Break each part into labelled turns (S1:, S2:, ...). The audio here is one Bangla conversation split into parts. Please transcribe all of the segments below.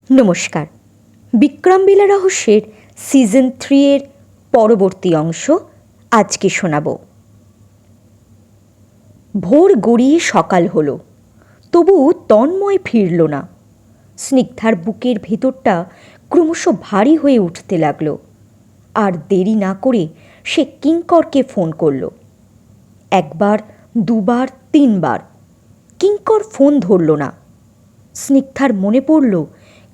S1: নমস্কার। বিক্রমবেলা রহস্যের সিজন 3 এর পরবর্তী অংশ আজকে শোনাব। ভোর গড়িয়ে সকাল হলো, তবু তন্ময় ফিরল না। স্নিগ্ধার বুকের ভেতরটা ক্রমশ ভারী হয়ে উঠতে লাগল। আর দেরি না করে সে কিঙ্করকে ফোন করল। একবার, দুবার, তিনবার। কিঙ্কর ফোন ধরল না। স্নিগ্ধার মনে পড়ল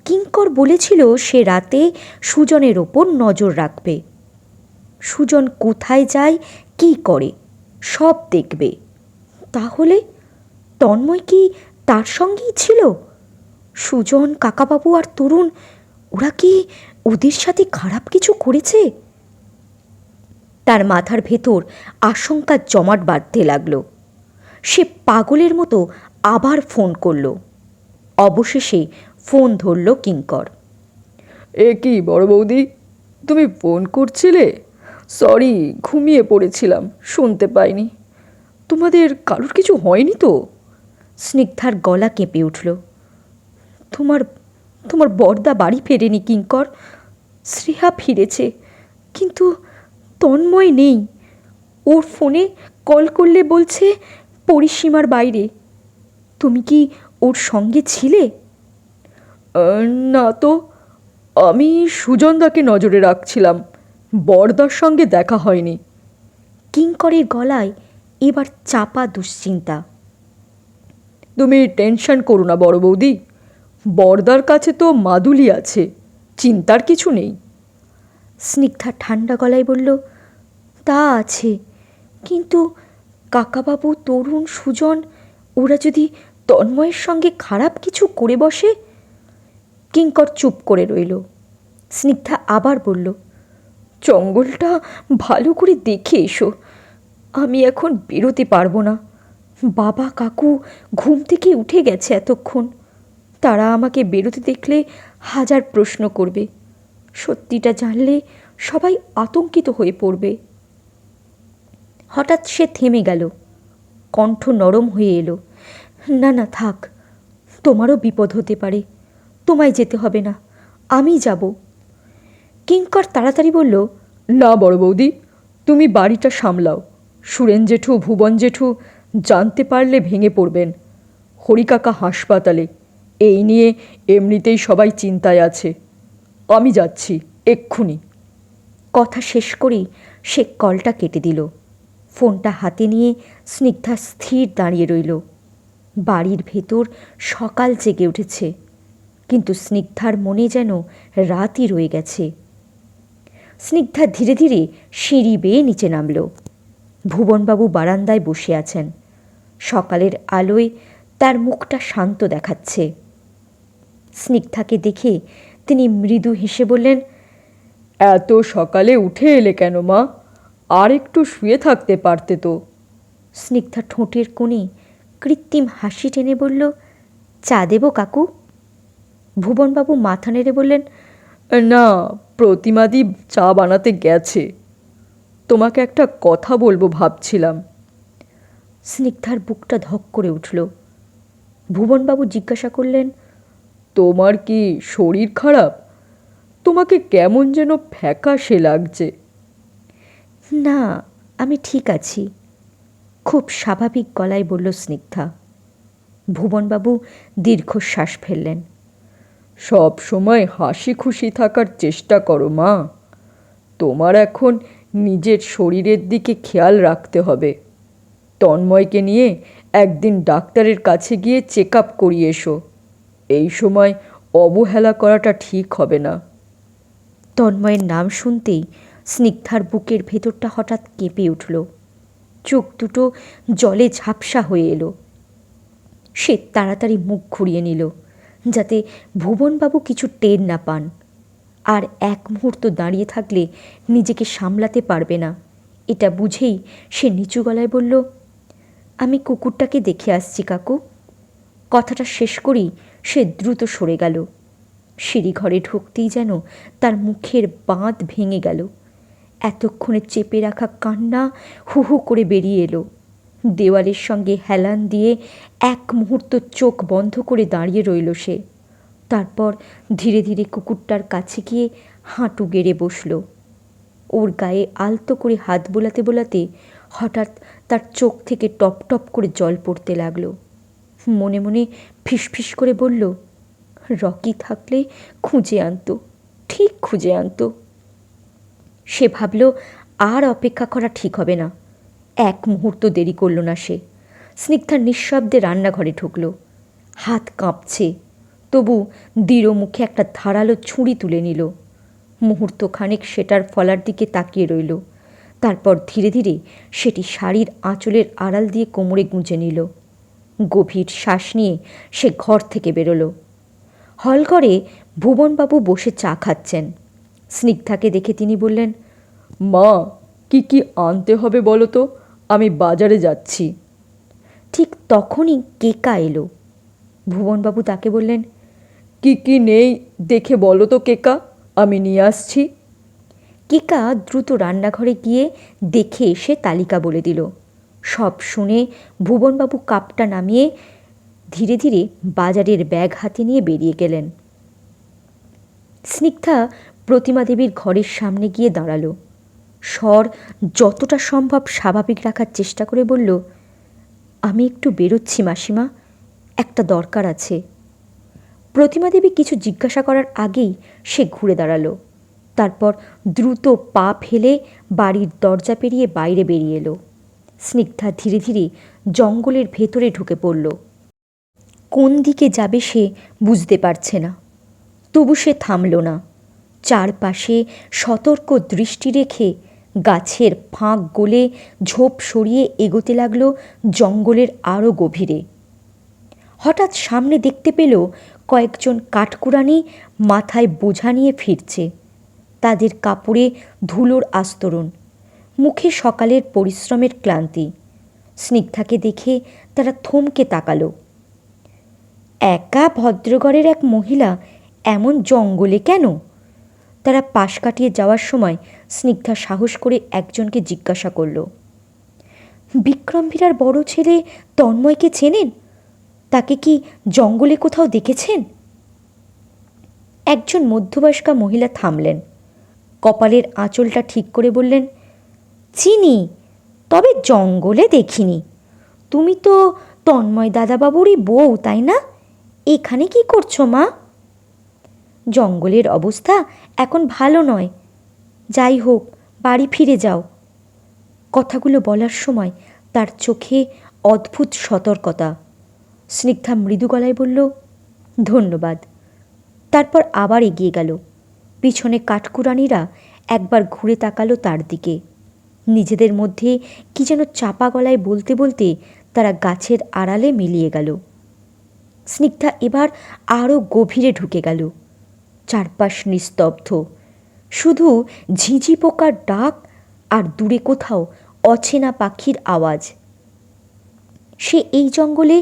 S1: কিঙ্কর বলেছিল সে রাতে সুজনের ওপর নজর রাখবে। সুজন কোথায় যায়, কী করে, সব দেখবে। তাহলে তন্ময় কি তার সঙ্গেই ছিল? সুজন, কাকাবাবু আর তরুণ, ওরা কি ওদের সাথে খারাপ কিছু করেছে? তার মাথার ভেতর আশঙ্কার জমাট বাঁধতে লাগল। সে পাগলের মতো আবার ফোন করল। অবশেষে ফোন ধরল কিঙ্কর।
S2: এ কি বড় বৌদি, তুমি ফোন করছিলে? সরি, ঘুমিয়ে পড়েছিলাম, শুনতে পাইনি। তোমাদের কারোর কিছু হয়নি তো?
S1: স্নিগ্ধার গলা কেঁপে উঠল। তোমার তোমার বড়দা বাড়ি ফেরেনি কিঙ্কর। শ্রেয়া ফিরেছে, কিন্তু তন্ময় নেই। ওর ফোনে কল করলে বলছে পরিসীমার বাইরে। তুমি কি ওর সঙ্গে ছিলে?
S2: না তো, আমি সুজনদাকে নজরে রাখছিলাম, বড়দার সঙ্গে দেখা হয়নি।
S1: কিঙ্করের গলায় এবার চাপা দুশ্চিন্তা।
S2: তুমি টেনশন করো না বড় বৌদি, বড়দার কাছে তো মাদুলি আছে, চিন্তার কিছু নেই।
S1: স্নিগ্ধা ঠান্ডা গলায় বলল, তা আছে, কিন্তু কাকাবাবু, তরুণ, সুজন, ওরা যদি তন্ময়ের সঙ্গে খারাপ কিছু করে বসে? কিঙ্কর চুপ করে রইল। স্নিগ্ধা আবার বলল, জঙ্গলটা ভালো করে দেখে এসো। আমি এখন বেরোতে পারবো না। বাবা, কাকু ঘুম থেকে উঠে গেছে এতক্ষণ। তারা আমাকে বেরোতে দেখলে হাজার প্রশ্ন করবে। সত্যিটা জানলে সবাই আতঙ্কিত হয়ে পড়বে। হঠাৎ সে থেমে গেল, কণ্ঠ নরম হয়ে এলো। না না, থাক, তোমারও বিপদ হতে পারে, তোমায় যেতে হবে না, আমি যাব। কিঙ্কর তাড়াতাড়ি বলল,
S2: না বড় বৌদি, তুমি বাড়িটা সামলাও। সুরেন জেঠু, ভুবন জেঠু জানতে পারলে ভেঙে পড়বেন। হরিকাকা হাসপাতালে, এই নিয়ে এমনিতেই সবাই চিন্তায় আছে। আমি যাচ্ছি এক্ষুনি।
S1: কথা শেষ করেই সে কলটা কেটে দিল। ফোনটা হাতে নিয়ে স্নিগ্ধা স্থির দাঁড়িয়ে রইল। বাড়ির ভেতর সকাল জেগে উঠেছে, কিন্তু স্নিগ্ধার মনে যেন রাতই রয়ে গেছে। স্নিগ্ধা ধীরে ধীরে সিঁড়ি বেয়ে নিচে নামল। ভুবনবাবু বারান্দায় বসে আছেন। সকালের আলোয় তার মুখটা শান্ত দেখাচ্ছে। স্নিগ্ধাকে দেখে তিনি মৃদু হেসে বললেন,
S2: এত সকালে উঠে এলে কেন মা? আর একটু শুয়ে থাকতে পারতে তো।
S1: স্নিগ্ধা ঠোঁটের কোণে কৃত্রিম হাসি টেনে বলল, চা দেব কাকু? ভুবনবাবু মাথা নেড়ে বললেন,
S2: না, প্রতিমাদি চা বানাতে গেছে। তোমাকে একটা কথা বলবো ভাবছিলাম।
S1: স্নিগ্ধার বুকটা ধক করে উঠল। ভুবনবাবু জিজ্ঞাসা করলেন,
S2: তোমার কি শরীর খারাপ? তোমাকে কেমন যেন ফ্যাকাশে লাগছে।
S1: না, আমি ঠিক আছি, খুব স্বাভাবিক গলায় বলল স্নিগ্ধা। ভুবনবাবু দীর্ঘশ্বাস ফেললেন।
S2: সব সময় হাসি খুশি থাকার চেষ্টা করো মা। তোমার এখন নিজের শরীরের দিকে খেয়াল রাখতে হবে। তন্ময়কে নিয়ে একদিন ডাক্তারের কাছে গিয়ে চেক আপ করিয়ে এসো। এই সময় অবহেলা করাটা ঠিক হবে না।
S1: তন্ময়ের নাম শুনতেই স্নিগ্ধার বুকের ভেতরটা হঠাৎ কেঁপে উঠল। চোখ দুটো জলে ঝাপসা হয়ে এলো। সে তাড়াতাড়ি মুখ ঘুরিয়ে নিল, যাতে ভুবনবাবু কিছু টের না পান। আর এক মুহূর্ত দাঁড়িয়ে থাকলে নিজেকে সামলাতে পারবে না, এটা বুঝেই সে নিচু গলায় বলল, আমি কুকুরটাকে দেখে আসছি কাকু। কথাটা শেষ করেই সে দ্রুত সরে গেল। সিঁড়িঘরে ঢুকতেই যেন তার মুখের বাঁধ ভেঙে গেল। এতক্ষণে চেপে রাখা কান্না হু হু করে বেরিয়ে এলো। দেওয়ালের সঙ্গে হেলান দিয়ে এক মুহূর্ত চোখ বন্ধ করে দাঁড়িয়ে রইল সে। তারপর ধীরে ধীরে কুকুরটার কাছে গিয়ে হাঁটু গেড়ে বসল। ওর গায়ে আলতো করে হাত বোলাতে বোলাতে হঠাৎ তার চোখ থেকে টপ টপ করে জল পড়তে লাগলো। মনে মনে ফিসফিস করে বলল, রকি থাকলে খুঁজে আনতো, ঠিক খুঁজে আনতো। সে ভাবল আর অপেক্ষা করা ঠিক হবে না। এক মুহূর্ত দেরি করল না সে। স্নিগ্ধা নিঃশব্দে রান্নাঘরে ঢুকল। হাত কাঁপছে, তবু দৃঢ় মুখে একটা ধারালো ছুরি তুলে নিল। মুহূর্তখানেক সেটার ফলার দিকে তাকিয়ে রইল। তারপর ধীরে ধীরে সেটি শাড়ির আঁচলের আড়াল দিয়ে কোমরে গুঁজে নিল। গভীর শ্বাস নিয়ে সে ঘর থেকে বেরোলো। হলঘরে ভুবনবাবু বসে চা খাচ্ছেন। স্নিগ্ধাকে দেখে তিনি বললেন,
S2: মা, কি কি আনতে হবে বলো তো, আমি বাজারে যাচ্ছি।
S1: ঠিক তখনই কেকা এলো। ভুবনবাবু তাকে বললেন,
S2: কি কি নেই দেখে বলো তো কেকা, আমি নিয়ে আসছি।
S1: কেকা দ্রুত রান্নাঘরে গিয়ে দেখে এসে তালিকা বলে দিল। সব শুনে ভুবনবাবু কাপটা নামিয়ে ধীরে ধীরে বাজারের ব্যাগ হাতে নিয়ে বেরিয়ে গেলেন। স্নিগ্ধা প্রতিমা দেবীর ঘরের সামনে গিয়ে দাঁড়ালো। স্বর যতটা সম্ভব স্বাভাবিক রাখার চেষ্টা করে বলল, আমি একটু বেরোচ্ছি মাসিমা, একটা দরকার আছে। প্রতিমা দেবী কিছু জিজ্ঞাসা করার আগেই সে ঘুরে দাঁড়ালো। তারপর দ্রুত পা ফেলে বাড়ির দরজা পেরিয়ে বাইরে বেরিয়ে এলো। স্নিগ্ধা ধীরে ধীরে জঙ্গলের ভেতরে ঢুকে পড়ল। কোন দিকে যাবে সে বুঝতে পারছে না, তবু সে থামল না। চারপাশে সতর্ক দৃষ্টি রেখে গাছের ফাঁক গলে ঝোপ সরিয়ে এগোতে লাগলো জঙ্গলের আরও গভীরে। হঠাৎ সামনে দেখতে পেল কয়েকজন কাঠকুড়ানি মাথায় বোঝা নিয়ে ফিরছে। তাদের কাপড়ে ধুলোর আস্তরণ, মুখে সকালের পরিশ্রমের ক্লান্তি। স্নিগ্ধাকে দেখে তারা থমকে তাকালো। একা ভদ্রঘরের এক মহিলা এমন জঙ্গলে কেন? তারা পাশ কাটিয়ে যাওয়ার সময় স্নিগ্ধা সাহস করে একজনকে জিজ্ঞাসা করল, বিক্রমভীরার বড় ছেলে তন্ময়কে চেনেন? তাকে কি জঙ্গলে কোথাও দেখেছেন? একজন মধ্যবয়স্কা মহিলা থামলেন, কপালের আঁচলটা ঠিক করে বললেন, চিনি, তবে জঙ্গলে দেখিনি। তুমি তো তন্ময় দাদাবাবুরই বউ, তাই না? এখানে কি করছো মা? জঙ্গলের অবস্থা এখন ভালো নয়, যাই হোক বাড়ি ফিরে যাও। কথাগুলো বলার সময় তার চোখে অদ্ভুত সতর্কতা। স্নিগ্ধা মৃদু গলায় বলল, ধন্যবাদ। তারপর আবার এগিয়ে গেল। পিছনে কাঠকুড়ানিরা একবার ঘুরে তাকালো তার দিকে। নিজেদের মধ্যে কি যেন চাপা গলায় বলতে বলতে তারা গাছের আড়ালে মিলিয়ে গেল। স্নিগ্ধা এবার আরও গভীরে ঢুকে গেল। চারপাশ নিস্তব্ধ, শুধু ঝিঁঝি পোকার ডাক আর দূরে কোথাও অচেনা পাখির আওয়াজ। সে এই জঙ্গলে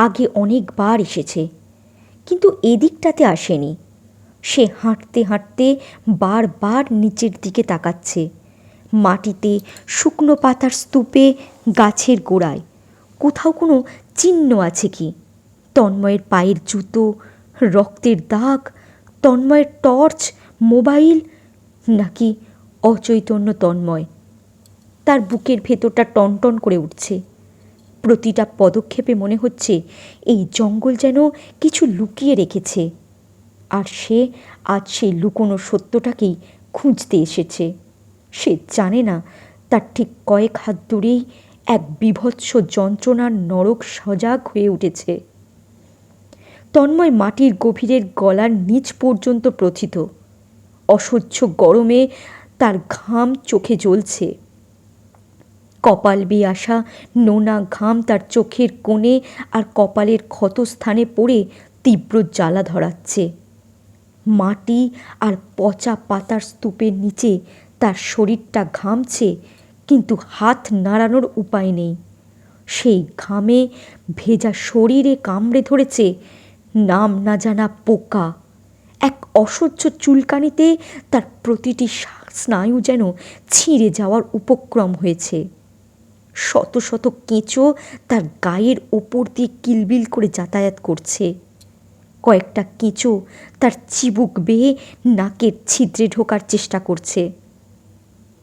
S1: আগে অনেকবার এসেছে, কিন্তু এদিকটাতে আসেনি। সে হাঁটতে হাঁটতে বারবার নিচের দিকে তাকাচ্ছে। মাটিতে, শুকনো পাতার স্তূপে, গাছের গোড়ায় কোথাও কোনো চিহ্ন আছে কি? তন্ময়ের পায়ের জুতো, রক্তের দাগ, তন্ময়ের টর্চ, মোবাইল, নাকি অচৈতন্য তন্ময়? তার বুকের ভেতরটা টনটন করে উঠছে। প্রতিটা পদক্ষেপে মনে হচ্ছে এই জঙ্গল যেন কিছু লুকিয়ে রেখেছে, আর সে আজ সেই লুকোনো সত্যটাকেই খুঁজতে এসেছে। সে জানে না তার ঠিক কয়েক হাত দূরেই এক বীভৎস যন্ত্রণার নরক সজাগ হয়ে উঠেছে। তন্ময় মাটির গভীরের গলার নিচ পর্যন্ত প্রথিত। অসহ্য গরমে তার ঘাম চোখে জ্বলছে। কপাল বেয়ে আসা নোনা ঘাম তার চোখের কোণে আর কপালের ক্ষতস্থানে পড়ে তীব্র জ্বালা ধরাচ্ছে। মাটি আর পচা পাতার স্তূপের নিচে তার শরীরটা ঘামছে, কিন্তু হাত নাড়ানোর উপায় নেই। সেই ঘামে ভেজা শরীরে কামড়ে ধরেছে নাম না জানা পোকা। এক অসহ্য চুলকানিতে তার প্রতিটি স্নায়ু যেন ছিঁড়ে যাওয়ার উপক্রম হয়েছে। শত শত কেঁচো তার গায়ের ওপর দিয়ে কিলবিল করে যাতায়াত করছে। কয়েকটা কেঁচো তার চিবুক বেয়ে নাকের ছিদ্রে ঢোকার চেষ্টা করছে।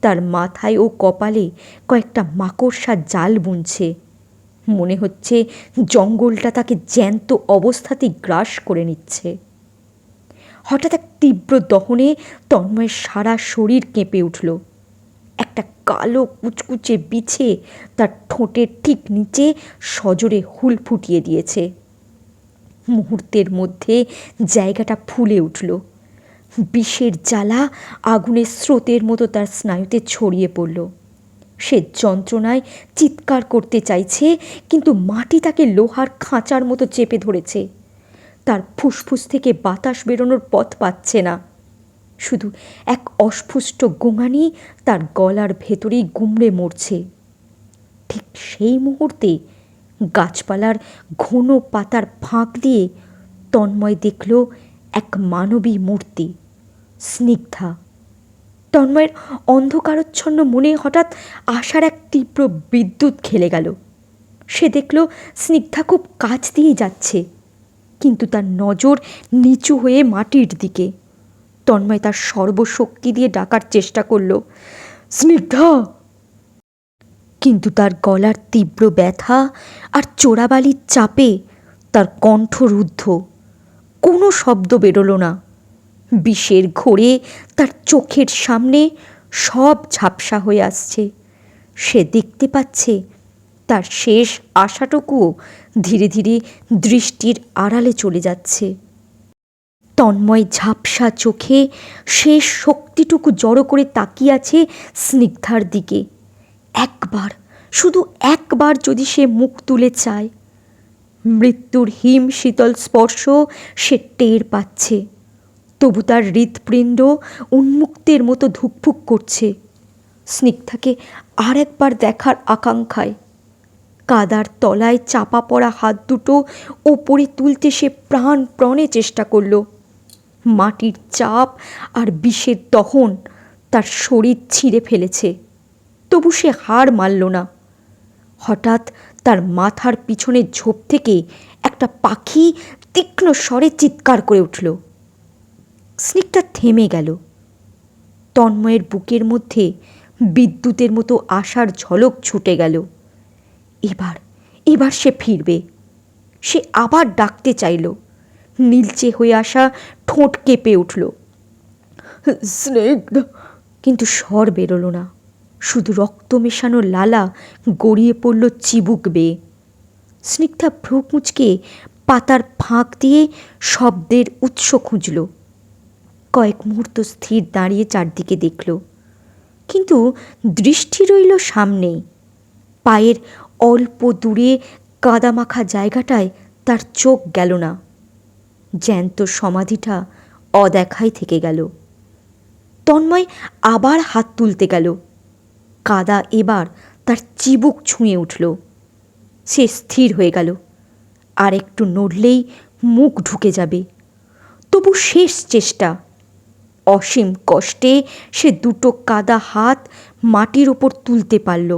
S1: তার মাথায় ও কপালে কয়েকটা মাকড়সার জাল বুনছে। মনে হচ্ছে জঙ্গলটা তাকে জ্যান্ত অবস্থাতেই গ্রাস করে নিচ্ছে। হঠাৎ এক তীব্র দহনে তন্ময়ের সারা শরীর কেঁপে উঠল। একটা কালো কুচকুচে বিছে তার ঠোঁটের ঠিক নিচে সজোরে হুল ফুটিয়ে দিয়েছে। মুহূর্তের মধ্যে জায়গাটা ফুলে উঠল। বিষের জ্বালা আগুনের স্রোতের মতো তার স্নায়ুতে ছড়িয়ে পড়ল। সে যন্ত্রণায় চিৎকার করতে চাইছে, কিন্তু মাটি তাকে লোহার খাঁচার মতো চেপে ধরেছে। তার ফুসফুস থেকে বাতাস বেরোনোর পথ পাচ্ছে না। শুধু এক অস্ফুষ্ট গোঙানি তার গলার ভেতরেই গুমড়ে মরছে। ঠিক সেই মুহূর্তে গাছপালার ঘন পাতার ফাঁক দিয়ে তন্ময় দেখল এক মানবী মূর্তি, স্নিগ্ধা। তন্ময়ের অন্ধকারচ্ছন্ন মনে হঠাৎ আশার এক তীব্র বিদ্যুৎ খেলে গেল। সে দেখল স্নিগ্ধা খুব কাছ দিয়ে যাচ্ছে, কিন্তু তার নজর নিচু হয়ে মাটির দিকে। তন্ময় তার সর্বশক্তি দিয়ে ডাকার চেষ্টা করল, স্নিগ্ধা। কিন্তু তার গলার তীব্র ব্যথা আর চোরাবালির চাপে তার কণ্ঠ রুদ্ধ। কোনো শব্দ বেরোলো না। বিষের ঘোরে তার চোখের সামনে সব ঝাপসা হয়ে আসছে। সে দেখতে পাচ্ছে তার শেষ আশাটুকুও ধীরে ধীরে দৃষ্টির আড়ালে চলে যাচ্ছে। তন্ময় ঝাপসা চোখে শেষ শক্তিটুকু জড়ো করে তাকিয়ে আছে স্নিগ্ধার দিকে। একবার, শুধু একবার যদি সে মুখ তুলে চায়। মৃত্যুর হিম শীতল স্পর্শ সে টের পাচ্ছে, তবু তার হৃৎপিণ্ড উন্মুক্তের মতো ধুকফুক করছে স্নিগ্ধাকে আর একবার দেখার আকাঙ্ক্ষায়। কাদার তলায় চাপা পড়া হাত দুটো ওপরে তুলতে সে প্রাণপণে চেষ্টা করল। মাটির চাপ আর বিষের দহন তার শরীর ছিঁড়ে ফেলেছে, তবু সে হার মানল না। হঠাৎ তার মাথার পিছনের ঝোপ থেকে একটা পাখি তীক্ষ্ণ স্বরে চিৎকার করে উঠল। স্নিগ্ধা থেমে গেল। তন্ময়ের বুকের মধ্যে বিদ্যুতের মতো আশার ঝলক ছুটে গেল। এবার সে ফিরবে। সে আবার ডাকতে চাইল। নীলচে হয়ে আসা ঠোঁট কেঁপে উঠল, স্নিগ্ধা। কিন্তু স্বর বেরোলো না। শুধু রক্ত মেশানো লালা গড়িয়ে পড়ল চিবুক বেয়ে। স্নিগ্ধা ভ্রু কুঁচকে পাতার ফাঁক দিয়ে শব্দের উৎস খুঁজল। কয়েক মুহূর্ত স্থির দাঁড়িয়ে চারদিকে দেখল, কিন্তু দৃষ্টি রইল সামনেই। পায়ের অল্প দূরে কাদামাখা জায়গাটায় তার চোখ গেল না। জ্যান্ত সমাধিটা অদেখাই থেকে গেল। তন্ময় আবার হাত তুলতে গেল। কাদা এবার তার চিবুক ছুঁয়ে উঠল। সে স্থির হয়ে গেল। আর একটু নড়লেই মুখ ঢুকে যাবে। তবু শেষ চেষ্টা। অসীম কষ্টে সে দুটো কাদা হাত মাটির ওপর তুলতে পারল।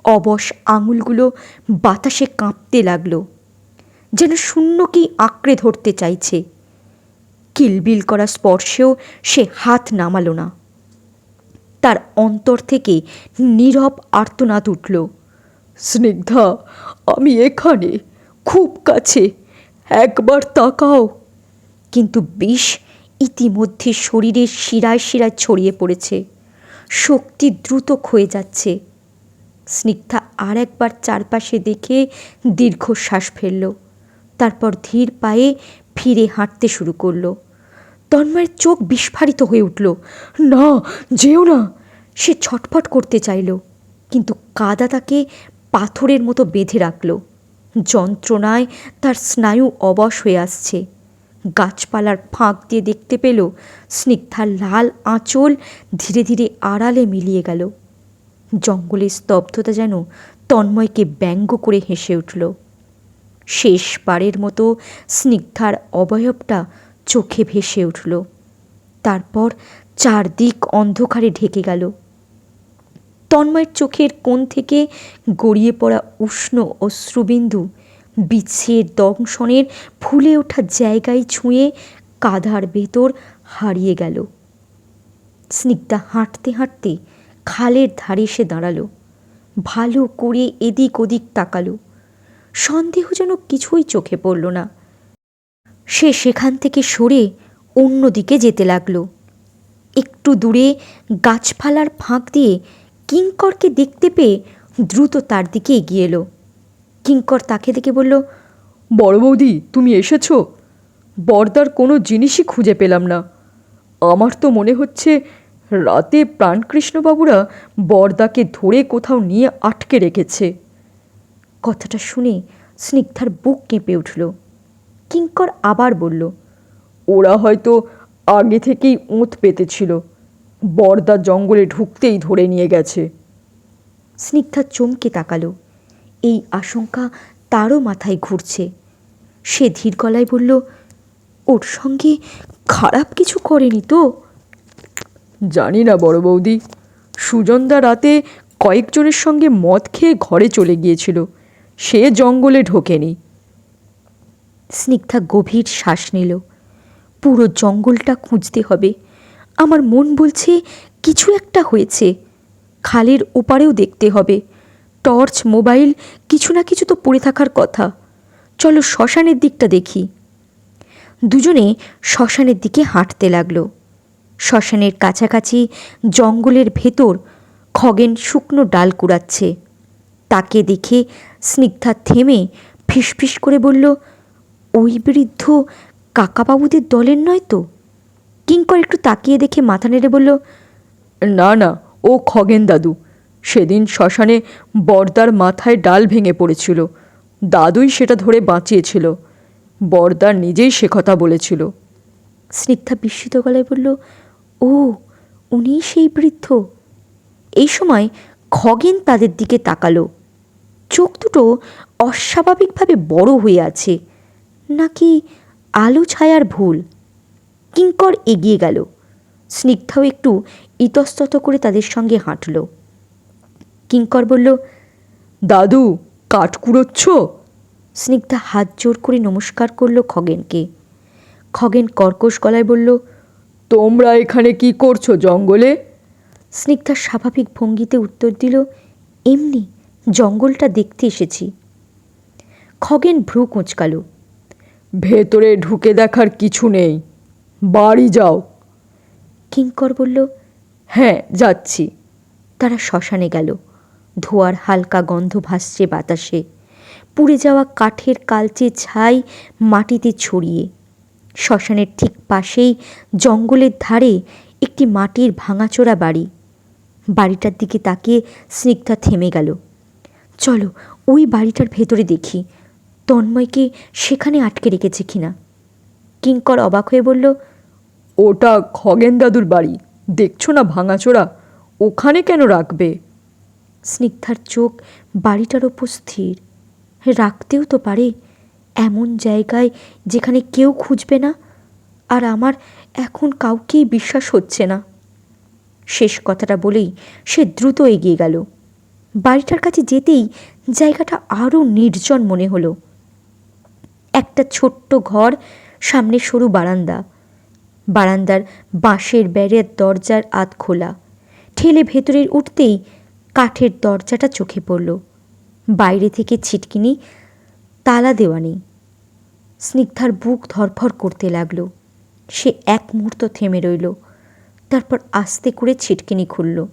S1: অবশ আঙুলগুলো বাতাসে কাঁপতে লাগলো, যেন শূন্যকেই আঁকড়ে ধরতে চাইছে। কিলবিল করা স্পর্শেও সে হাত নামালো না। তার অন্তর থেকে নীরব আর্তনাদ উঠল, স্নিগ্ধা, আমি এখানে, খুব কাছে, একবার তাকাও। কিন্তু বিষ ইতিমধ্যে শরীরের শিরায় শিরায় ছড়িয়ে পড়েছে। শক্তি দ্রুত ক্ষয়ে যাচ্ছে। স্নিগ্ধা আর একবার চারপাশে দেখে দীর্ঘশ্বাস ফেলল। তারপর ধীর পায়ে ফিরে হাঁটতে শুরু করল। তন্ময়ের চোখ বিস্ফারিত হয়ে উঠল। না, যেও না। সে ছটফট করতে চাইল, কিন্তু কাদা তাকে পাথরের মতো বেঁধে রাখল। যন্ত্রণায় তার স্নায়ু অবশ হয়ে আসছে। গাছপালার ফাঁক দিয়ে দেখতে পেল স্নিগ্ধার লাল আঁচল ধীরে ধীরে আড়ালে মিলিয়ে গেল। জঙ্গলের স্তব্ধতা যেন তন্ময়কে ব্যঙ্গ করে হেসে উঠল। শেষবারের মতো স্নিগ্ধার অবয়বটা চোখে ভেসে উঠল। তারপর চারদিক অন্ধকারে ঢেকে গেল। তন্ময়ের চোখের কোণ থেকে গড়িয়ে পড়া উষ্ণ অশ্রুবিন্দু বিচ্ছের দংশনের ফুলে ওঠা জায়গায় ছুঁয়ে কাঁধার ভেতর হারিয়ে গেল। স্নিগ্ধা হাঁটতে হাঁটতে খালের ধারে এসে দাঁড়ালো। ভালো করে এদিক ওদিক তাকালো। সন্দেহজনক কিছুই চোখে পড়ল না। সে সেখান থেকে সরে অন্যদিকে যেতে লাগলো। একটু দূরে গাছপালার ফাঁক দিয়ে কিঙ্করকে দেখতে পেয়ে দ্রুত তার দিকে এগিয়ে এলো। কিঙ্কর তাকে দেখে বলল,
S2: বড় বৌদি, তুমি এসেছো? বরদার কোনো জিনিসই খুঁজে পেলাম না। আমার তো মনে হচ্ছে রাতে প্রাণকৃষ্ণবাবুরা বরদাকে ধরে কোথাও নিয়ে আটকে রেখেছে।
S1: কথাটা শুনে স্নিগ্ধার বুক কেঁপে উঠল। কিঙ্কর আবার বলল,
S2: ওরা হয়তো আগে থেকেই ওঁত পেতেছিল, বরদা জঙ্গলে ঢুকতেই ধরে নিয়ে গেছে।
S1: স্নিগ্ধা চমকে তাকালো। এই আশঙ্কা তারও মাথায় ঘুরছে। সে ধীর গলায় বলল, ওর সঙ্গে খারাপ কিছু করেনি তো?
S2: জানি না বড় বৌদি, সুজনদা রাতে কয়েকজনের সঙ্গে মদ খেয়ে ঘরে চলে গিয়েছিল, সে জঙ্গলে ঢোকেনি।
S1: স্নিগ্ধা গভীর শ্বাস নিল। পুরো জঙ্গলটা খুঁজতে হবে। আমার মন বলছে কিছু একটা হয়েছে। খালের ওপারেও দেখতে হবে। টর্চ, মোবাইল কিছু না কিছু তো পড়ে থাকার কথা। চলো শ্মশানের দিকটা দেখি। দুজনে শ্মশানের দিকে হাঁটতে লাগলো। শ্মশানের কাছাকাছি জঙ্গলের ভেতর খগেন শুকনো ডাল কুড়াচ্ছে। তাকে দেখে স্নিগ্ধা থেমে ফিসফিস করে বলল, ওই বৃদ্ধ কাকাবাবুদের দলের নয় তো? কিঙ্কর একটু তাকিয়ে দেখে মাথা নেড়ে বলল,
S2: না না, ও খগেন দাদু। সেদিন শ্মশানে বরদার মাথায় ডাল ভেঙে পড়েছিল, দাদুই সেটা ধরে বাঁচিয়েছিল। বরদার নিজেই সে কথা বলেছিল।
S1: স্নিগ্ধা বিস্মিত গলায় বলল, ও, উনি সেই বৃদ্ধ? এই সময় খগেন তাদের দিকে তাকালো। চোখ দুটো অস্বাভাবিকভাবে বড় হয়ে আছে, নাকি আলো ছায়ার ভুল? কিঙ্কর এগিয়ে গেল। স্নিগ্ধাও একটু ইতস্তত করে তাদের সঙ্গে হাঁটল। কিঙ্কর বলল,
S2: দাদু, কাঠ কুড়োচ্ছ?
S1: স্নিগ্ধা হাত জোর করে নমস্কার করল খগেনকে। খগেন কর্কশ গলায় বলল,
S2: তোমরা এখানে কি করছো জঙ্গলে?
S1: স্নিগ্ধা স্বাভাবিক ভঙ্গিতে উত্তর দিল, এমনি জঙ্গলটা দেখতে এসেছি। খগেন ভ্রু কুঁচকাল।
S2: ভেতরে ঢুকে দেখার কিছু নেই, বাড়ি যাও।
S1: কিঙ্কর বলল,
S2: হ্যাঁ, যাচ্ছি।
S1: তারা শ্মশানে গেল। ধোঁয়ার হালকা গন্ধ ভাসছে বাতাসে। পুড়ে যাওয়া কাঠের কালচে ছাই মাটিতে ছড়িয়ে। শ্মশানের ঠিক পাশেই জঙ্গলের ধারে একটি মাটির ভাঙাচোরা বাড়ি। বাড়িটার দিকে তাকিয়ে স্নিগ্ধা থেমে গেল। চলো ওই বাড়িটার ভেতরে দেখি, তন্ময়কে সেখানে আটকে রেখেছে কিনা। কিঙ্কর অবাক হয়ে বলল,
S2: ওটা খগেন দাদুর বাড়ি, দেখছো না ভাঙাচোরা, ওখানে কেন রাখবে?
S1: স্নিগ্ধার চোখ বাড়িটার ওপর স্থির। রাখতেও তো পারে, এমন জায়গায় যেখানে কেউ খুঁজবে না। আর আমার এখন কাউকেই বিশ্বাস হচ্ছে না। শেষ কথাটা বলেই সে দ্রুত এগিয়ে গেল। বাড়িটার কাছে যেতেই জায়গাটা আরও নির্জন মনে হলো। একটা ছোট্ট ঘর, সামনে সরু বারান্দা। বারান্দার বাঁশের বেড়ের দরজার আধ খোলা। ঠেলে ভেতরে উঠতেই কাঠের দরজাটা চোখে পড়ল। বাইরে থেকে ছিটকিনি, তালা দেওয়া নেই। স্নিগ্ধার বুক ধরফর করতে লাগলো। সে এক মুহূর্ত থেমে রইল, তারপর আস্তে করে ছিটকিনি খুলল।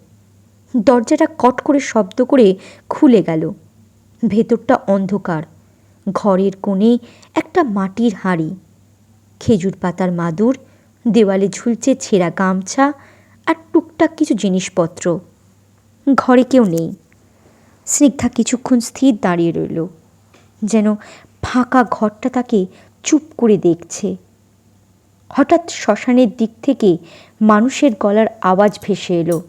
S1: দরজাটা কট করে শব্দ করে খুলে গেল। ভেতরটা অন্ধকার। ঘরের কোণে একটা মাটির হাঁড়ি, খেজুর পাতার মাদুর, দেওয়ালে ঝুলছে ছেঁড়া গামছা আর টুকটাক কিছু জিনিসপত্র। ঘরে কেউ নেই। স্নিগ্ধা কিছুক্ষণ স্থির দাঁড়িয়ে রইল, যেন ফাঁকা ঘরটা তাকে চুপ করে দেখছে। হঠাৎ শ্মশানের দিক থেকে মানুষের গলার আওয়াজ ভেসে এলো।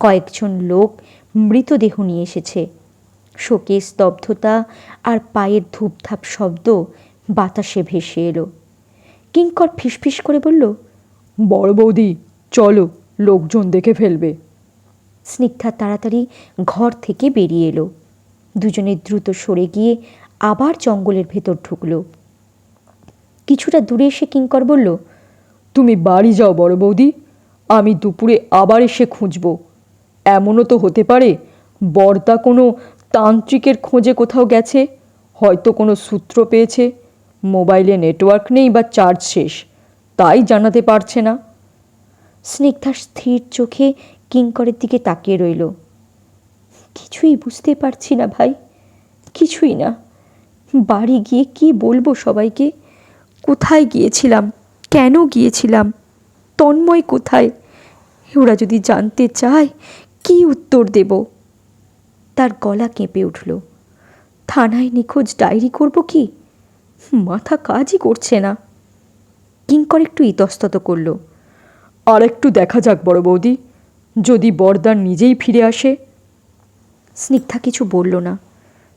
S1: কয়েকজন লোক মৃতদেহ নিয়ে এসেছে। শোকে স্তব্ধতা আর পায়ের ধূপধাপ শব্দ বাতাসে ভেসে এলো। কিঙ্কর ফিসফিস করে বলল,
S2: বড় বৌদি, চলো, লোকজন দেখে ফেলবে।
S1: স্নিগ্ধা তাড়াতাড়ি ঘর থেকে বেরিয়ে এলো। দুজনে দ্রুত সরে গিয়ে আবার জঙ্গলের ভেতর ঢুকল। কিছুটা দূরে এসে কিঙ্কর বলল,
S2: তুমি বাড়ি যাও বড় বৌদি, আমি দুপুরে আবার এসে খুঁজব। এমনও তো হতে পারে বর্দা কোনো তান্ত্রিকের খোঁজে কোথাও গেছে, হয়তো কোনো সূত্র পেয়েছে, মোবাইলে নেটওয়ার্ক নেই বা চার্জ শেষ, তাই জানাতে পারছে না।
S1: স্নিগ্ধা স্থির চোখে কিঙ্করের দিকে তাকিয়ে রইল। কিছুই বুঝতে পারছি না ভাই, কিছুই না। বাড়ি গিয়ে কি বলবো সবাইকে? কোথায় গিয়েছিলাম, কেন গিয়েছিলাম, তন্ময় কোথায়? ওরা যদি জানতে চায় কি উত্তর দেব? তার গলা কেঁপে উঠল। থানায় নিখোঁজ ডায়েরি করব কি? মাথা কাজই করছে না। কিঙ্কর একটু ইতস্তত করল।
S2: আর একটু দেখা যাক বড় বৌদি, যদি বর্দা নিজেই ফিরে আসে।
S1: স্নিগ্ধা কিছু বলল না,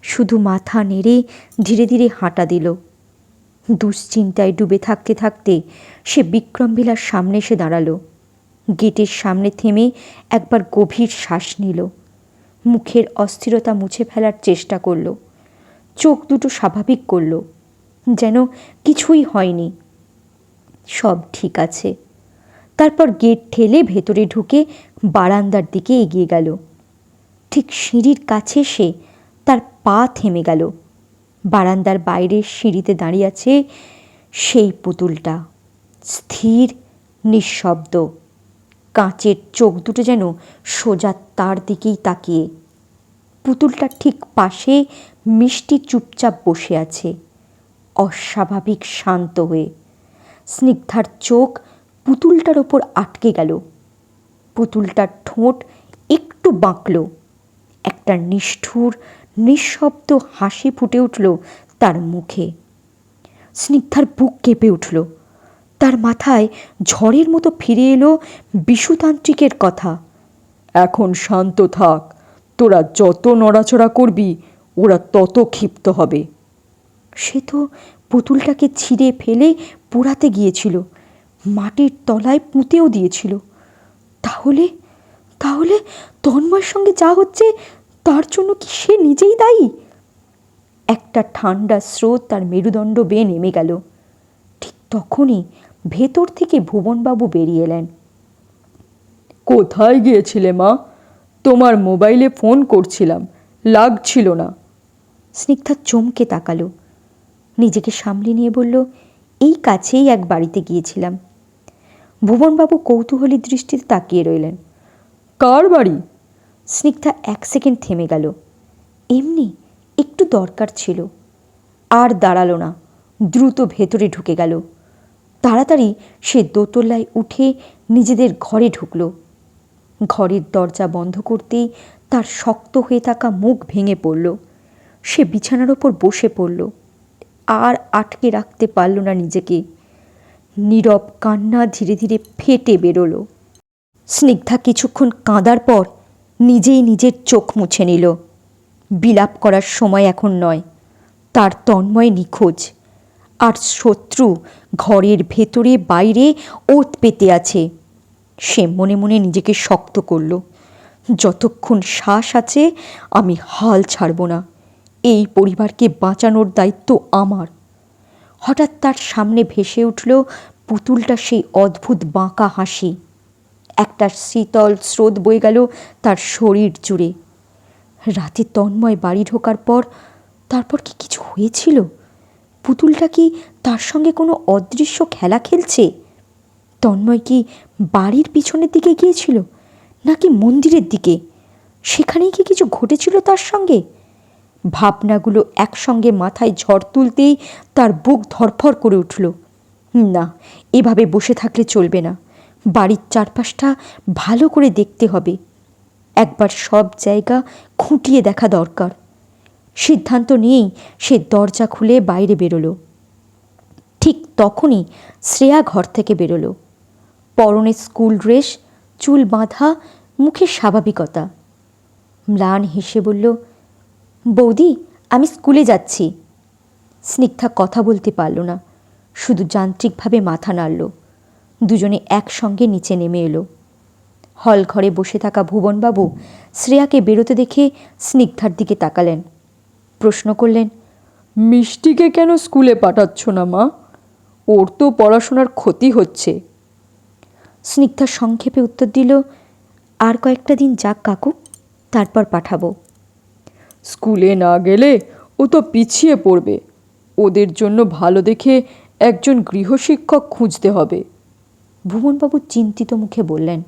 S1: শুধু মাথা নেড়ে ধীরে ধীরে হাঁটা দিল। দুশ্চিন্তায় ডুবে থাকতে থাকতে সে বিক্রমভিলার সামনে এসে দাঁড়ালো। গেটের সামনে থেমে একবার গভীর শ্বাস নিল, মুখের অস্থিরতা মুছে ফেলার চেষ্টা করল, চোখ দুটো স্বাভাবিক করল, যেন কিছুই হয়নি, সব ঠিক আছে। তারপর গেট ঠেলে ভেতরে ঢুকে বারান্দার দিকে এগিয়ে গেল। ঠিক সিঁড়ির কাছে এসে তার পা থেমে গেল। বারান্দার বাইরের সিঁড়িতে দাঁড়িয়ে আছে সেই পুতুলটা, স্থির, নিঃশব্দ, কাঁচের চোখ দুটো যেন সোজা তার দিকেই তাকিয়ে। পুতুলটার ঠিক পাশে মিষ্টি চুপচাপ বসে আছে, অস্বাভাবিক শান্ত হয়ে। স্নিগ্ধার চোখ পুতুলটার ওপর আটকে গেল। পুতুলটার ঠোঁট একটু বাঁকল, একটা নিষ্ঠুর নিঃশব্দ হাসি ফুটে উঠল তার মুখে। স্নিগ্ধার বুক কেঁপে উঠল। তার মাথায় ঝড়ের মতো ফিরে এলো বিশুতান্ত্রিকের কথা।
S2: এখন শান্ত থাক, তোরা যত নড়াচড়া করবি ওরা তত ক্ষিপ্ত হবে।
S1: সে তো পুতুলটাকে ছিঁড়ে ফেলে পোড়াতে গিয়েছিল, মাটির তলায় পুঁতেও দিয়েছিল। তাহলে তাহলে তন্ময়ের সঙ্গে যা হচ্ছে তার জন্য কি সে নিজেই দায়ী? একটা ঠান্ডা স্রোত তার মেরুদণ্ড বেয়ে নেমে গেল। ঠিক তখনই ভেতর থেকে ভুবনবাবু বেরিয়ে এলেন।
S2: কোথায় গিয়েছিলে মা? তোমার মোবাইলে ফোন করছিলাম, লাগছিল না।
S1: স্নিগ্ধা চমকে তাকালো, নিজেকে সামলে নিয়ে বলল, এই কাছেই এক বাড়িতে গিয়েছিলাম। ভুবনবাবু কৌতূহলী দৃষ্টিতে তাকিয়ে রইলেন।
S2: কার বাড়ি?
S1: স্নিগ্ধা এক সেকেন্ড থেমে গেল। এমনি একটু দরকার ছিল। আর দাঁড়ালো না, দ্রুত ভেতরে ঢুকে গেল। তাড়াতাড়ি সে দোতলায় উঠে নিজেদের ঘরে ঢুকল। ঘরের দরজা বন্ধ করতেই তার শক্ত হয়ে থাকা মুখ ভেঙে পড়ল। সে বিছানার ওপর বসে পড়ল, আর আটকে রাখতে পারল না নিজেকে। নীরব কান্না ধীরে ধীরে ফেটে বেরোলো। স্নিগ্ধা কিছুক্ষণ কাঁদার পর নিজেই নিজের চোখ মুছে নিল। বিলাপ করার সময় এখন নয়। তার তন্ময় নিখোঁজ, আর শত্রু ঘরের ভেতরে বাইরে ওত পেতে আছে। সে মনে মনে নিজেকে শক্ত করল, যতক্ষণ শ্বাস আছে আমি হাল ছাড়ব না। এই পরিবারকে বাঁচানোর দায়িত্ব আমার। হঠাৎ তার সামনে ভেসে উঠল পুতুলটা সেই অদ্ভুত বাঁকা হাসি। একটা শীতল স্রোত বয়ে গেল তার শরীর জুড়ে। রাতে তন্ময় বাড়ি ঢোকার পর তারপর কি কিছু হয়েছিল? পুতুলটা কি তার সঙ্গে কোনো অদৃশ্য খেলা খেলছে? তন্ময় কি বাড়ির পিছনের দিকে গিয়েছিল, নাকি মন্দিরের দিকে? সেখানেই কি কিছু ঘটেছিল তার সঙ্গে? ভাবনাগুলো একসঙ্গে মাথায় ঝড় তুলতেই তার বুক ধরফর করে উঠল। না, এভাবে বসে থাকলে চলবে না। বাড়ির চারপাশটা ভালো করে দেখতে হবে। একবার সব জায়গা খুঁটিয়ে দেখা দরকার। সিদ্ধান্ত নিয়েই সে দরজা খুলে বাইরে বেরোলো। ঠিক তখনই শ্রেয়া ঘর থেকে বেরোলো। পরনে স্কুল ড্রেস, চুল বাঁধা, মুখে স্বাভাবিকতা। ম্লান হেসে বলল, বৌদি, আমি স্কুলে যাচ্ছি। স্নিগ্ধা কথা বলতে পারল না, শুধু যান্ত্রিকভাবে মাথা নাড়ল। দুজনে একসঙ্গে নিচে নেমে এলো। হল ঘরে বসে থাকা ভুবনবাবু শ্রেয়াকে বেরোতে দেখে স্নিগ্ধার দিকে তাকালেন। প্রশ্ন করলেন,
S2: মিষ্টিকে কেন স্কুলে পাঠাচ্ছ না মা? ওর তো পড়াশোনার ক্ষতি হচ্ছে।
S1: স্নিগ্ধা সংক্ষেপে উত্তর দিল, আর কয়েকটা দিন যাক কাকু, তারপর পাঠাবো।
S2: স্কুলে না গেলে ও তো পিছিয়ে পড়বে। ওদের জন্য ভালো দেখে একজন গৃহশিক্ষক খুঁজতে হবে।
S1: ভুবনবাবু চিন্তিত মুখে বললেন।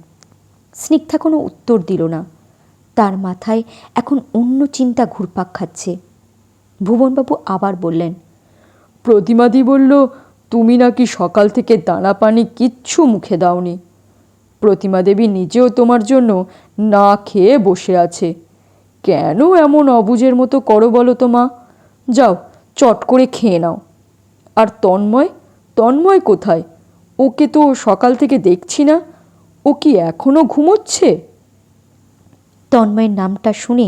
S1: স্নিগ্ধা কোনো উত্তর দিল না। তার মাথায় এখন অন্য চিন্তা ঘুরপাক খাচ্ছে। ভুবনবাবু আবার বললেন,
S2: প্রতিমাদি বলল তুমি নাকি সকাল থেকে দানা পানি কিচ্ছু মুখে দাওনি। প্রতিমা দেবী নিজেও তোমার জন্য না খেয়ে বসে আছে। কেন এমন অবুঝের মতো করো বলো তো মা? যাও চট করে খেয়ে নাও। আর তন্ময় কোথায়? ওকে তো সকাল থেকে দেখছি না। ও কি এখনো ঘুমোচ্ছে?
S1: তন্ময়ের নামটা শুনে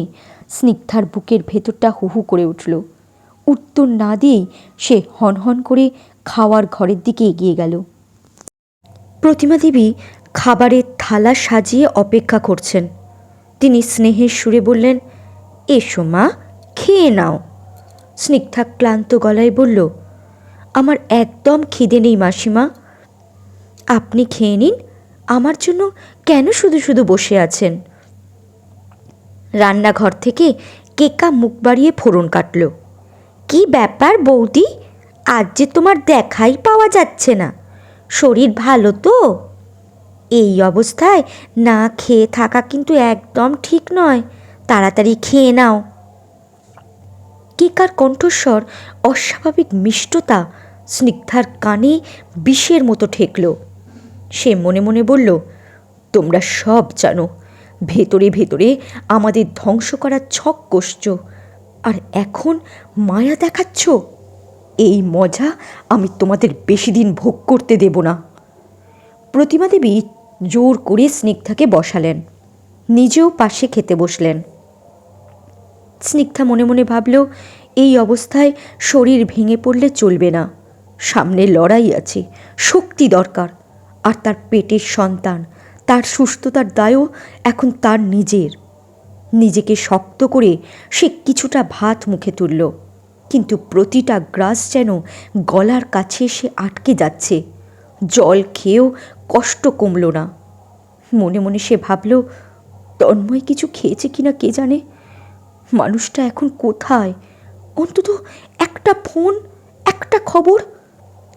S1: স্নিগ্ধার বুকের ভেতরটা হুহু করে উঠল। উত্তর না দিয়েই সে হনহন করে খাওয়ার ঘরের দিকে এগিয়ে গেল। প্রতিমা দেবী খাবারের থালা সাজিয়ে অপেক্ষা করছেন। তিনি স্নেহের সুরে বললেন, এসো মা, খেয়ে নাও। স্নিগ্ধা ক্লান্ত গলায় বলল, আমার একদম খিদে নেই মাসিমা, আপনি খেয়ে নিন। আমার জন্য কেন শুধু শুধু বসে আছেন? রান্নাঘর থেকে কেকা মুখ বাড়িয়ে ফোড়ন কাটল। কি ব্যাপার বৌদি, আজ যে তোমার দেখাই পাওয়া যাচ্ছে না। শরীর ভালো তো? এই অবস্থায় না খেয়ে থাকা কিন্তু একদম ঠিক নয়, তাড়াতাড়ি খেয়ে নাও। কেকার কণ্ঠস্বর অস্বাভাবিক মিষ্টতা স্নিগ্ধার কানে বিষের মতো ঠেকল। সে মনে মনে বলল, তোমরা সব জানো ভেতরে ভেতরে আমাদের ধ্বংস করার ছক কষছ, আর এখন মায়া দেখাচ্ছ। এই মজা আমি তোমাদের বেশি দিন ভোগ করতে দেব না। প্রতিমা দেবী জোর করে স্নিগ্ধাকে বসালেন, নিজেও পাশে খেতে বসলেন। স্নিগ্ধা মনে মনে ভাবল, এই অবস্থায় শরীর ভেঙে পড়লে চলবে না। সামনে লড়াই আছে, শক্তি দরকার। আর তার পেটের সন্তান, তার সুস্থতার দায়ও এখন তার নিজের। নিজেকে শক্ত করে সে কিছুটা ভাত মুখে তুলল, কিন্তু প্রতিটা গ্রাস যেন গলার কাছে এসে আটকে যাচ্ছে। জল খেয়েও কষ্ট কমল না। মনে মনে সে ভাবল, তন্ময় কিছু খেয়েছে কিনা কে জানে। মানুষটা এখন কোথায়? অন্তত একটা ফোন, একটা খবর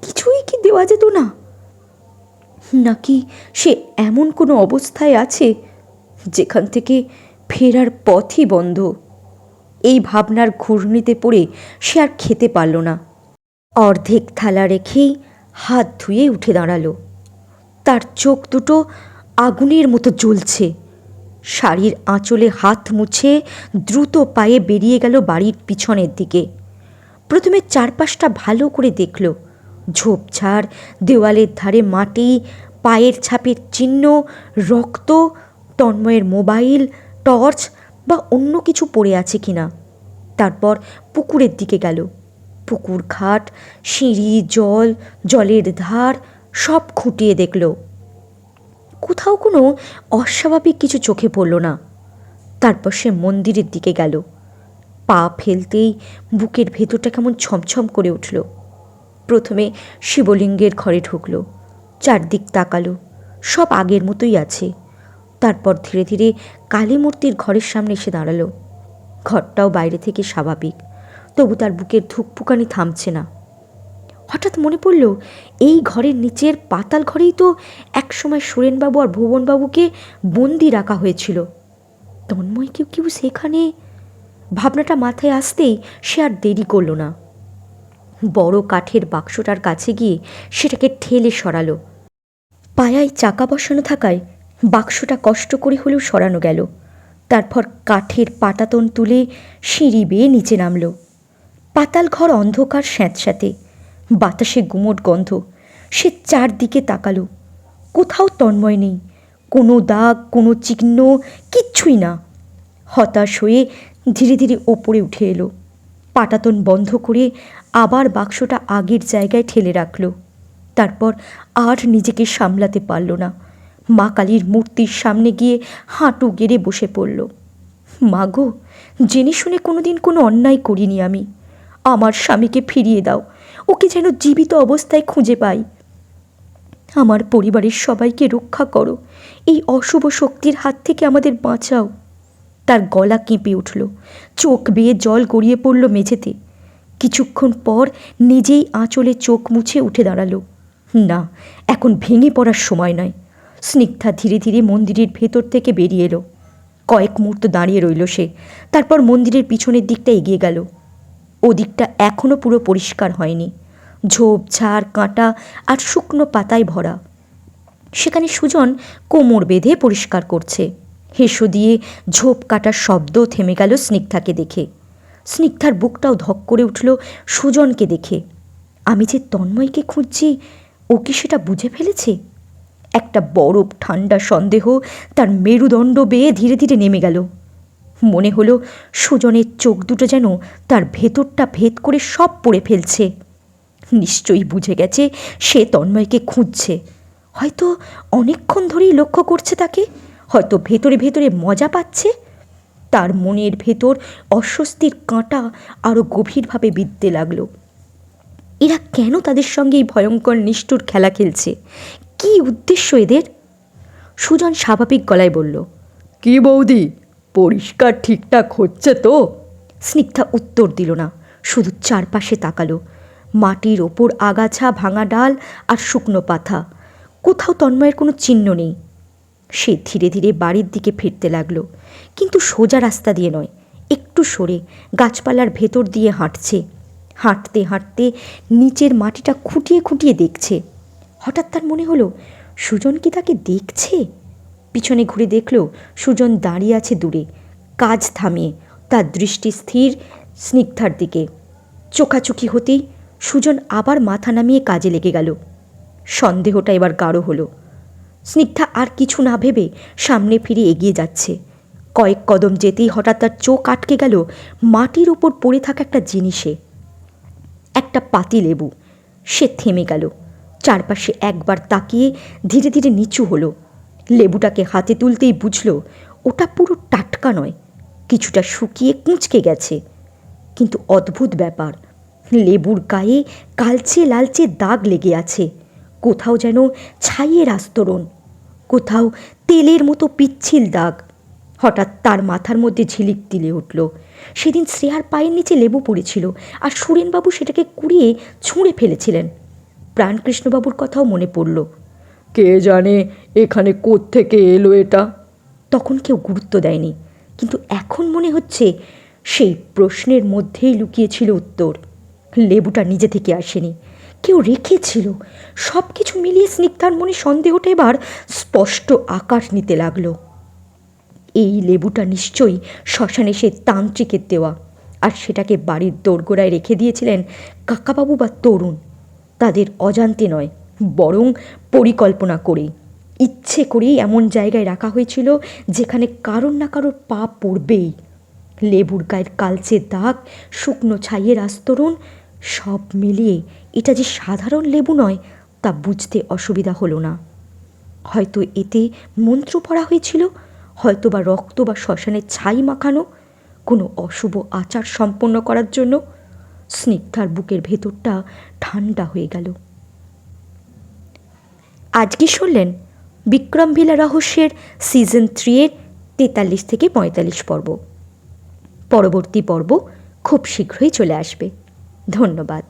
S1: কিছুই কি দেওয়া যেত না? নাকি সে এমন কোনো অবস্থায় আছে যেখান থেকে ফেরার পথই বন্ধ? এই ভাবনার ঘূর্ণিতে পড়ে সে আর খেতে পারল না। অর্ধেক থালা রেখেই হাত ধুয়ে উঠে দাঁড়ালো। তার চোখ দুটো আগুনের মতো জ্বলছে। শাড়ির আঁচলে হাত মুছে দ্রুত পায়ে বেরিয়ে গেল বাড়ির পিছনের দিকে। প্রথমে চারপাশটা ভালো করে দেখল। ঝোপঝাড়, দেওয়ালের ধারে মাটি, পায়ের ছাপের চিহ্ন, রক্ত, তন্ময়ের মোবাইল, টর্চ বা অন্য কিছু পড়ে আছে কিনা। তারপর পুকুরের দিকে গেল। পুকুর ঘাট, সিঁড়ি, জলের ধার সব খুঁটিয়ে দেখল। কোথাও কোনো অস্বাভাবিক কিছু চোখে পড়ল না। তারপর সে মন্দিরের দিকে গেল। পা ফেলতেই বুকের ভেতরটা কেমন ছমছম করে উঠল। প্রথমে শিবলিঙ্গের ঘরে ঢুকল, চারদিক তাকালো, সব আগের মতোই আছে। তারপর ধীরে ধীরে কালী মূর্তির ঘরের সামনে এসে দাঁড়ালো। ঘরটাও বাইরে থেকে স্বাভাবিক, তবু তার বুকের ধুকপুকানি থামছে না। হঠাৎ মনে পড়ল, এই ঘরের নিচের পাতাল ঘরেই তো একসময় সুরেনবাবু আর ভুবনবাবুকে বন্দি রাখা হয়েছিল। তন্ময় কেউ সেখানে। ভাবনাটা মাথায় আসতেই সে আর দেরি করল না। বড় কাঠের বাক্সটার কাছে গিয়ে সেটাকে ঠেলে সরালো। পায়ায় চাকা বসানো থাকায় বাক্সটা কষ্ট করে হলেও সরানো গেল। তারপর কাঠের পাটাতন তুলে সিঁড়ি বেয়ে নিচে নামল। পাতাল ঘর অন্ধকার স্যাঁতস্যাঁতে, বাতাসে গুমোট গন্ধ। সে চারদিকে তাকালো, কোথাও তন্ময় নেই। কোনো দাগ, কোনো চিহ্ন, কিচ্ছুই না। হতাশ হয়ে ধীরে ধীরে ওপরে উঠে এলো। পাটাতন বন্ধ করে আবার বাক্সটা আগের জায়গায় ঠেলে রাখল। তারপর আর নিজেকে সামলাতে পারল না। মা কালীর মূর্তির সামনে গিয়ে হাঁটু গেড়ে বসে পড়ল। মা গো, জেনে শুনে কোনোদিন কোনো অন্যায় করিনি আমি। আমার স্বামীকে ফিরিয়ে দাও, ওকে যেন জীবিত অবস্থায় খুঁজে পাই। আমার পরিবারের সবাইকে রক্ষা করো, এই অশুভ শক্তির হাত থেকে আমাদের বাঁচাও। তার গলা কেঁপে উঠল, চোখ বেয়ে জল গড়িয়ে পড়ল মেঝেতে। কিছুক্ষণ পর নিজেই আঁচলে চোখ মুছে উঠে দাঁড়ালো। না, এখন ভেঙে পড়ার সময় নয়। স্নিগ্ধা ধীরে ধীরে মন্দিরের ভেতর থেকে বেরিয়ে এলো। কয়েক মুহূর্ত দাঁড়িয়ে রইল সে, তারপর মন্দিরের পিছনের দিকটা এগিয়ে গেল। ওদিকটা এখনও পুরো পরিষ্কার হয়নি, ঝোপঝাড়, কাঁটা আর শুকনো পাতায় ভরা। সেখানে সুজন কোমর বেঁধে পরিষ্কার করছে। হেসো দিয়ে ঝোপ কাটার শব্দ থেমে গেল স্নিগ্ধাকে দেখে। স্নিগ্ধার বুকটাও ধক করে উঠল সুজনকে দেখে। আমি যে তন্ময়কে খুঁজছি, ও কি সেটা বুঝে ফেলেছে? একটা বরফ ঠান্ডা সন্দেহ তার মেরুদণ্ড বেয়ে ধীরে ধীরে নেমে গেল। মনে হলো সুজনের চোখ দুটো যেন তার ভেতরটা ভেদ করে সব পড়ে ফেলছে। নিশ্চয়ই বুঝে গেছে সে তন্ময়কে খুঁজছে। হয়তো অনেকক্ষণ ধরেই লক্ষ্য করছে তাকে, হয়তো ভেতরে ভেতরে মজা পাচ্ছে। তার মনের ভেতর অস্বস্তির কাঁটা আরও গভীরভাবে বিঁধতে লাগলো। এরা কেন তাদের সঙ্গে এই ভয়ঙ্কর নিষ্ঠুর খেলা খেলছে? কী উদ্দেশ্য এদের? সুজন স্বাভাবিক গলায় বলল,
S2: কি বৌদি, পরিষ্কার ঠিকঠাক হচ্ছে তো?
S1: স্নিগ্ধা উত্তর দিল না, শুধু চারপাশে তাকালো। মাটির ওপর আগাছা, ভাঙা ডাল আর শুকনো পাতা, কোথাও তন্ময়ের কোনো চিহ্ন নেই। সে ধীরে ধীরে বাড়ির দিকে ফিরতে লাগলো, কিন্তু সোজা রাস্তা দিয়ে নয়, একটু সরে গাছপালার ভেতর দিয়ে হাঁটছে। হাঁটতে হাঁটতে নিচের মাটিটা খুঁটিয়ে খুঁটিয়ে দেখছে। হঠাৎ তার মনে হলো সুজন কি তাকে দেখছে? পিছনে ঘুরে দেখল সুজন দাঁড়িয়ে আছে দূরে, কাজ থামিয়ে, তার দৃষ্টি স্থির স্নিগ্ধার দিকে। চোখাচোখি হতেই সুজন আবার মাথা নামিয়ে কাজে লেগে গেল। সন্দেহটা এবার গাঢ় হলো। স্নিগ্ধা আর কিছু না ভেবে সামনে ফিরে এগিয়ে যাচ্ছে। কয়েক কদম যেতেই হঠাৎ তার চোখ আটকে গেল মাটির উপর পড়ে থাকা একটা জিনিসে, একটা পাতি লেবু। সে থেমে গেল, চারপাশে একবার তাকিয়ে ধীরে ধীরে নিচু হলো। লেবুটাকে হাতে তুলতেই বুঝল ওটা পুরো টাটকা নয়, কিছুটা শুকিয়ে কুঁচকে গেছে। কিন্তু অদ্ভুত ব্যাপার, লেবুর গায়ে কালচে লালচে দাগ লেগে আছে। কোথাও যেন ছাইয়ের আস্তরণ, কোথাও তেলের মতো পিচ্ছিল দাগ। হঠাৎ তার মাথার মধ্যে ঝিলিক দিলে উঠল। সেদিন শ্রেয়ার পায়ের নিচে লেবু পড়েছিল, আর সুরেনবাবু সেটাকে কুড়িয়ে ছুঁড়ে ফেলেছিলেন। প্রাণকৃষ্ণবাবুর কথাও মনে পড়ল।
S2: কে জানে এখানে কোত্থেকে এলো এটা?
S1: তখন কেউ গুরুত্ব দেয়নি, কিন্তু এখন মনে হচ্ছে সেই প্রশ্নের মধ্যেই লুকিয়েছিল উত্তর। লেবুটা নিজে থেকে আসেনি, কেউ রেখেছিল। সব কিছু মিলিয়ে স্নিগ্ধার মনে সন্দেহটা এবার স্পষ্ট আকার নিতে লাগলো। এই লেবুটা নিশ্চয়ই শ্মশানে সে তান্ত্রিকের দেওয়া, আর সেটাকে বাড়ির দোরগোড়ায় রেখে দিয়েছিলেন কাকাবাবু বা তরুণ। তাদের অজান্তে নয়, বরং পরিকল্পনা করেই, ইচ্ছে করেই এমন জায়গায় রাখা হয়েছিল যেখানে কারোর না কারোর পা পড়বেই। লেবুর গায়ের কালচে দাগ, শুকনো ছাইয়ের আস্তরণ, সব মিলিয়ে এটা যে সাধারণ লেবু নয় তা বুঝতে অসুবিধা হলো না। হয়তো এতে মন্ত্র পড়া হয়েছিল, হয়তো বা রক্ত বা শ্মশানের ছাই মাখানো, কোনো অশুভ আচার সম্পন্ন করার জন্য। স্নিগ্ধার বুকের ভেতরটা ঠান্ডা হয়ে গেল। আজকে শুনলেন বিক্রমভিলা রহস্যের সিজন 3-এর 43 থেকে 45 পর্ব। পরবর্তী পর্ব খুব শীঘ্রই চলে আসবে। ধন্যবাদ।